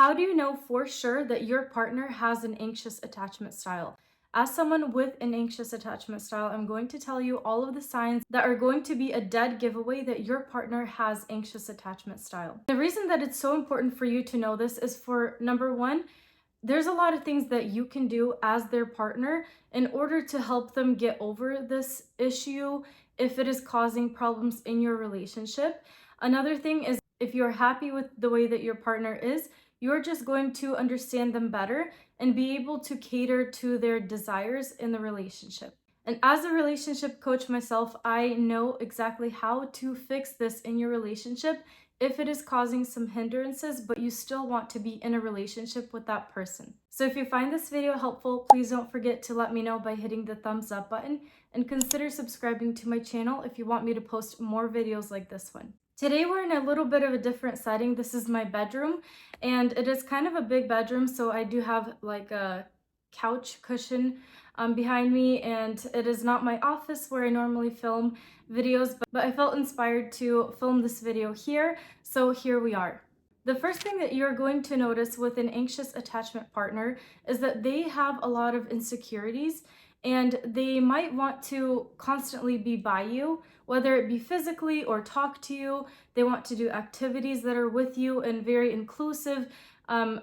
How do you know for sure that your partner has an anxious attachment style? As someone with an anxious attachment style, I'm going to tell you all of the signs that are going to be a dead giveaway that your partner has anxious attachment style. The reason that it's so important for you to know this is for number one, there's a lot of things that you can do as their partner in order to help them get over this issue if it is causing problems in your relationship. Another thing is if you're happy with the way that your partner is, you're just going to understand them better and be able to cater to their desires in the relationship. And as a relationship coach myself, I know exactly how to fix this in your relationship if it is causing some hindrances, but you still want to be in a relationship with that person. So if you find this video helpful, please don't forget to let me know by hitting the thumbs up button and consider subscribing to my channel if you want me to post more videos like this one. Today we're in a little bit of a different setting. This is my bedroom and it is kind of a big bedroom, so I do have like a couch cushion behind me, and it is not my office where I normally film videos, but I felt inspired to film this video here, so here we are. The first thing that you're going to notice with an anxious attachment partner is that they have a lot of insecurities and they might want to constantly be by you, whether it be physically or talk to you. They want to do activities that are with you and very inclusive,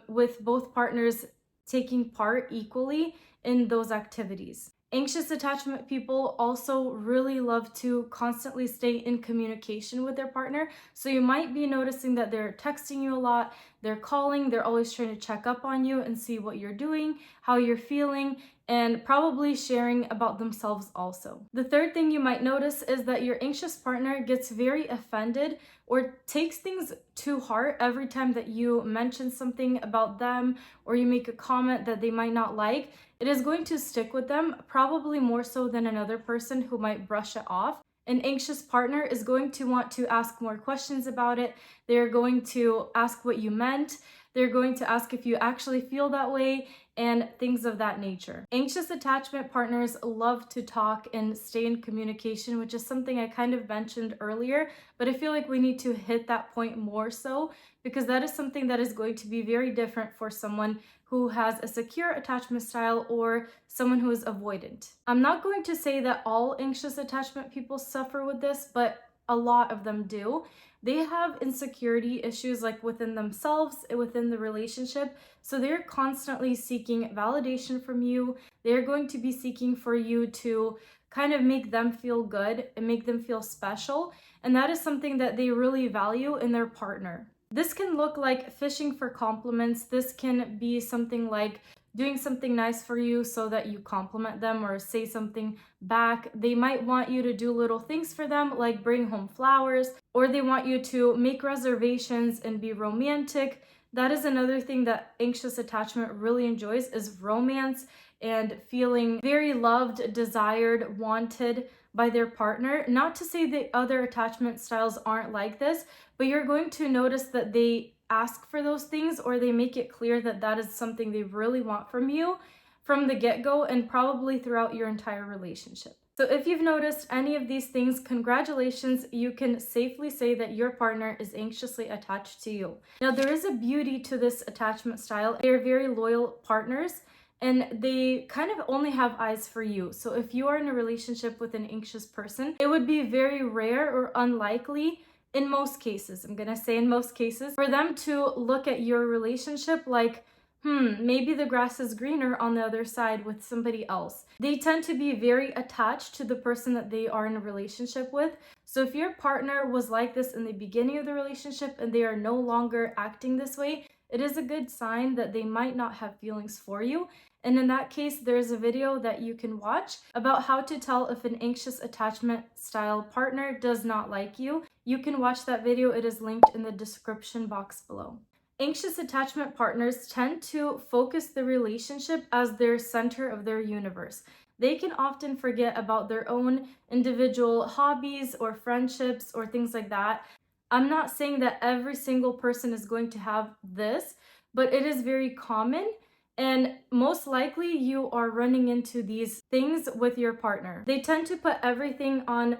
with both partners taking part equally in those activities. Anxious attachment people also really love to constantly stay in communication with their partner. So you might be noticing that they're texting you a lot, they're calling, they're always trying to check up on you and see what you're doing, how you're feeling, and probably sharing about themselves also. The third thing you might notice is that your anxious partner gets very offended or takes things to heart every time that you mention something about them or you make a comment that they might not like. It is going to stick with them, probably more so than another person who might brush it off. An anxious partner is going to want to ask more questions about it. They're going to ask what you meant. They're going to ask if you actually feel that way and things of that nature. Anxious attachment partners love to talk and stay in communication, which is something I kind of mentioned earlier, but I feel like we need to hit that point more so because that is something that is going to be very different for someone who has a secure attachment style or someone who is avoidant. I'm not going to say that all anxious attachment people suffer with this, but a lot of them do. They have insecurity issues like within themselves, within the relationship. So they're constantly seeking validation from you. They're going to be seeking for you to kind of make them feel good and make them feel special. And that is something that they really value in their partner. This can look like fishing for compliments. This can be something like doing something nice for you so that you compliment them or say something back. They might want you to do little things for them, like bring home flowers, or they want you to make reservations and be romantic. That is another thing that anxious attachment really enjoys, is romance and feeling very loved, desired, wanted by their partner. Not to say that other attachment styles aren't like this, but you're going to notice that they ask for those things or they make it clear that that is something they really want from you from the get-go and probably throughout your entire relationship. So if you've noticed any of these things, congratulations, you can safely say that your partner is anxiously attached to you. Now, there is a beauty to this attachment style. They're very loyal partners and they kind of only have eyes for you. So if you are in a relationship with an anxious person, it would be very rare or unlikely in most cases, I'm gonna say in most cases, for them to look at your relationship like, maybe the grass is greener on the other side with somebody else. They tend to be very attached to the person that they are in a relationship with. So if your partner was like this in the beginning of the relationship and they are no longer acting this way, it is a good sign that they might not have feelings for you. And in that case, there's a video that you can watch about how to tell if an anxious attachment style partner does not like you. You can watch that video. It is linked in the description box below. Anxious attachment partners tend to focus the relationship as their center of their universe. They can often forget about their own individual hobbies or friendships or things like that. I'm not saying that every single person is going to have this, but it is very common. And most likely you are running into these things with your partner. They tend to put everything on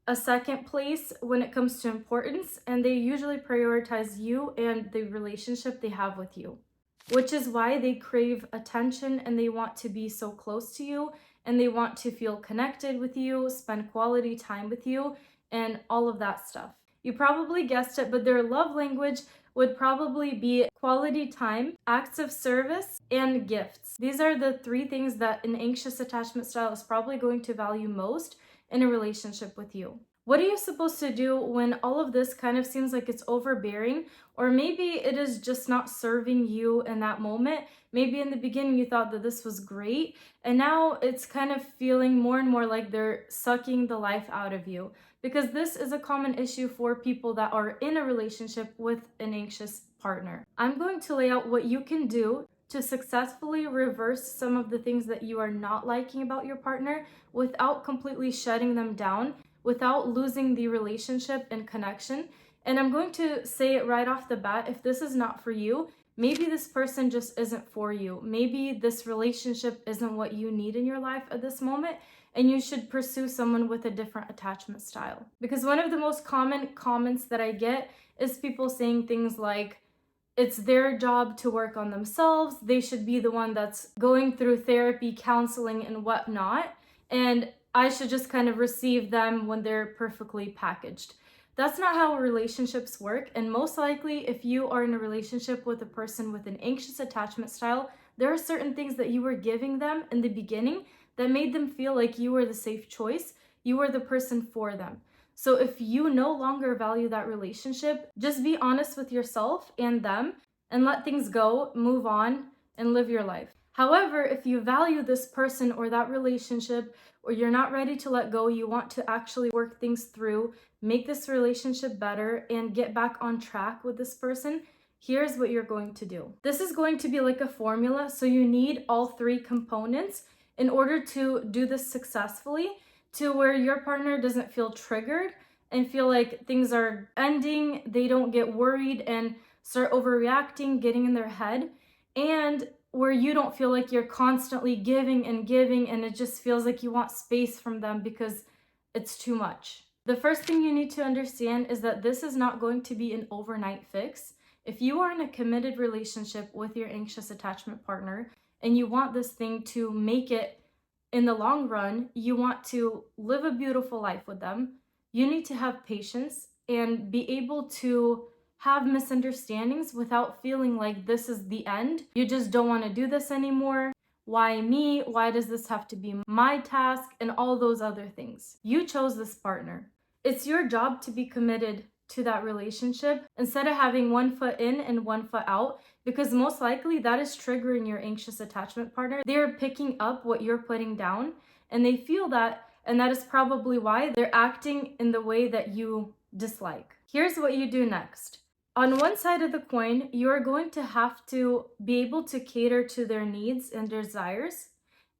a second place when it comes to importance, and they usually prioritize you and the relationship they have with you, which is why they crave attention and they want to be so close to you and they want to feel connected with you, spend quality time with you, and all of that stuff. You probably guessed it, but their love language would probably be quality time, acts of service, and gifts. These are the three things that an anxious attachment style is probably going to value most in a relationship with you. What are you supposed to do when all of this kind of seems like it's overbearing, or maybe it is just not serving you in that moment? Maybe in the beginning you thought that this was great, and now it's kind of feeling more and more like they're sucking the life out of you. Because this is a common issue for people that are in a relationship with an anxious partner. I'm going to lay out what you can do to successfully reverse some of the things that you are not liking about your partner without completely shutting them down, without losing the relationship and connection. And I'm going to say it right off the bat, if this is not for you, maybe this person just isn't for you. Maybe this relationship isn't what you need in your life at this moment, and you should pursue someone with a different attachment style. Because one of the most common comments that I get is people saying things like, it's their job to work on themselves, they should be the one that's going through therapy, counseling, and whatnot, and I should just kind of receive them when they're perfectly packaged. That's not how relationships work, and most likely if you are in a relationship with a person with an anxious attachment style, there are certain things that you were giving them in the beginning that made them feel like you were the safe choice, you were the person for them. So if you no longer value that relationship, just be honest with yourself and them and let things go, move on, and live your life. However, if you value this person or that relationship, or you're not ready to let go, you want to actually work things through, make this relationship better, and get back on track with this person, here's what you're going to do. This is going to be like a formula, so you need all three components in order to do this successfully, to where your partner doesn't feel triggered and feel like things are ending, they don't get worried and start overreacting, getting in their head, and where you don't feel like you're constantly giving and giving and it just feels like you want space from them because it's too much. The first thing you need to understand is that this is not going to be an overnight fix. If you are in a committed relationship with your anxious attachment partner and you want this thing to make it in the long run, you want to live a beautiful life with them, you need to have patience and be able to have misunderstandings without feeling like this is the end. You just don't want to do this anymore. Why me? Why does this have to be my task? And all those other things. You chose this partner. It's your job to be committed to that relationship instead of having one foot in and one foot out, because most likely that is triggering your anxious attachment partner. They're picking up what you're putting down and they feel that, and that is probably why they're acting in the way that you dislike. Here's what you do next. On one side of the coin, you are going to have to be able to cater to their needs and desires.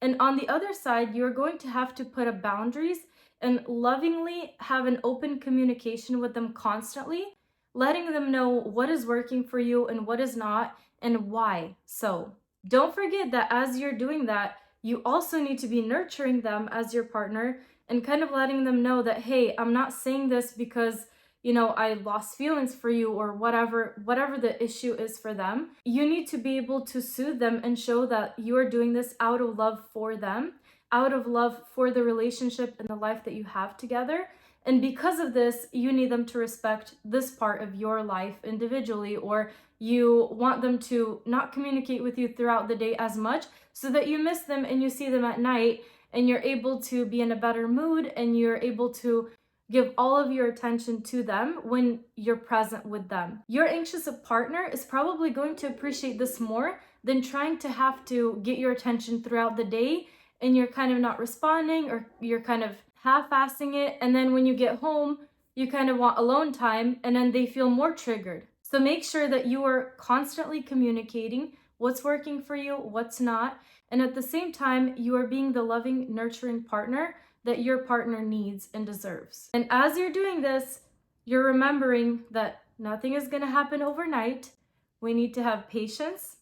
And on the other side, you're going to have to put up boundaries and lovingly have an open communication with them constantly, letting them know what is working for you and what is not and why. So don't forget that as you're doing that, you also need to be nurturing them as your partner and kind of letting them know that, hey, I'm not saying this because I lost feelings for you or whatever the issue is for them. You need to be able to soothe them and show that you are doing this out of love for them, out of love for the relationship and the life that you have together. And because of this, you need them to respect this part of your life individually, or you want them to not communicate with you throughout the day as much so that you miss them and you see them at night and you're able to be in a better mood and you're able to give all of your attention to them when you're present with them. Your anxious partner is probably going to appreciate this more than trying to have to get your attention throughout the day and you're kind of not responding or you're kind of half-assing it. And then when you get home, you kind of want alone time and then they feel more triggered. So make sure that you are constantly communicating what's working for you, what's not. And at the same time, you are being the loving, nurturing partner that your partner needs and deserves. And as you're doing this, you're remembering that nothing is going to happen overnight. We need to have patience.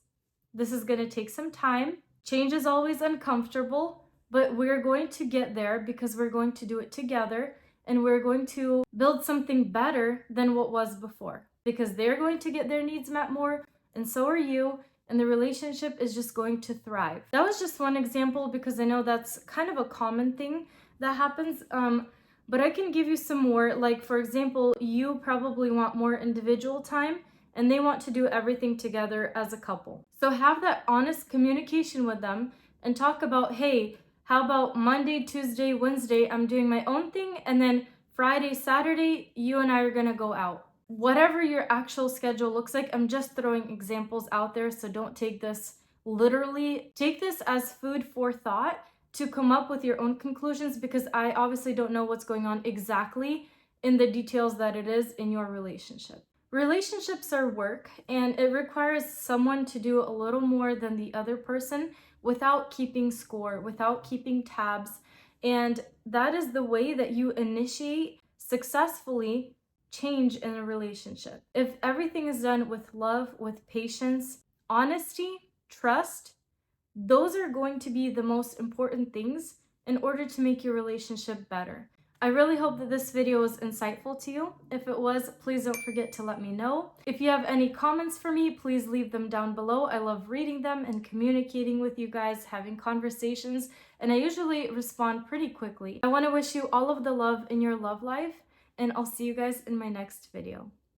This is going to take some time. Change is always uncomfortable, but we're going to get there because we're going to do it together. and we're going to build something better than what was before, because they're going to get their needs met more, and so are you, and the relationship is just going to thrive. That was just one example because I know that's kind of a common thing that happens. But I can give you some more. Like, for example, you probably want more individual time and they want to do everything together as a couple. So have that honest communication with them and talk about, hey, how about Monday, Tuesday, Wednesday, I'm doing my own thing, and then Friday, Saturday, you and I are gonna go out. Whatever your actual schedule looks like, I'm just throwing examples out there, so don't take this literally. Take this as food for thought to come up with your own conclusions, because I obviously don't know what's going on exactly in the details that it is in your relationship. Relationships are work, and it requires someone to do a little more than the other person without keeping score, without keeping tabs. And that is the way that you initiate successfully change in a relationship. If everything is done with love, with patience, honesty, trust, those are going to be the most important things in order to make your relationship better. I really hope that this video was insightful to you. If it was, please don't forget to let me know. If you have any comments for me, please leave them down below. I love reading them and communicating with you guys, having conversations, and I usually respond pretty quickly. I want to wish you all of the love in your love life, and I'll see you guys in my next video.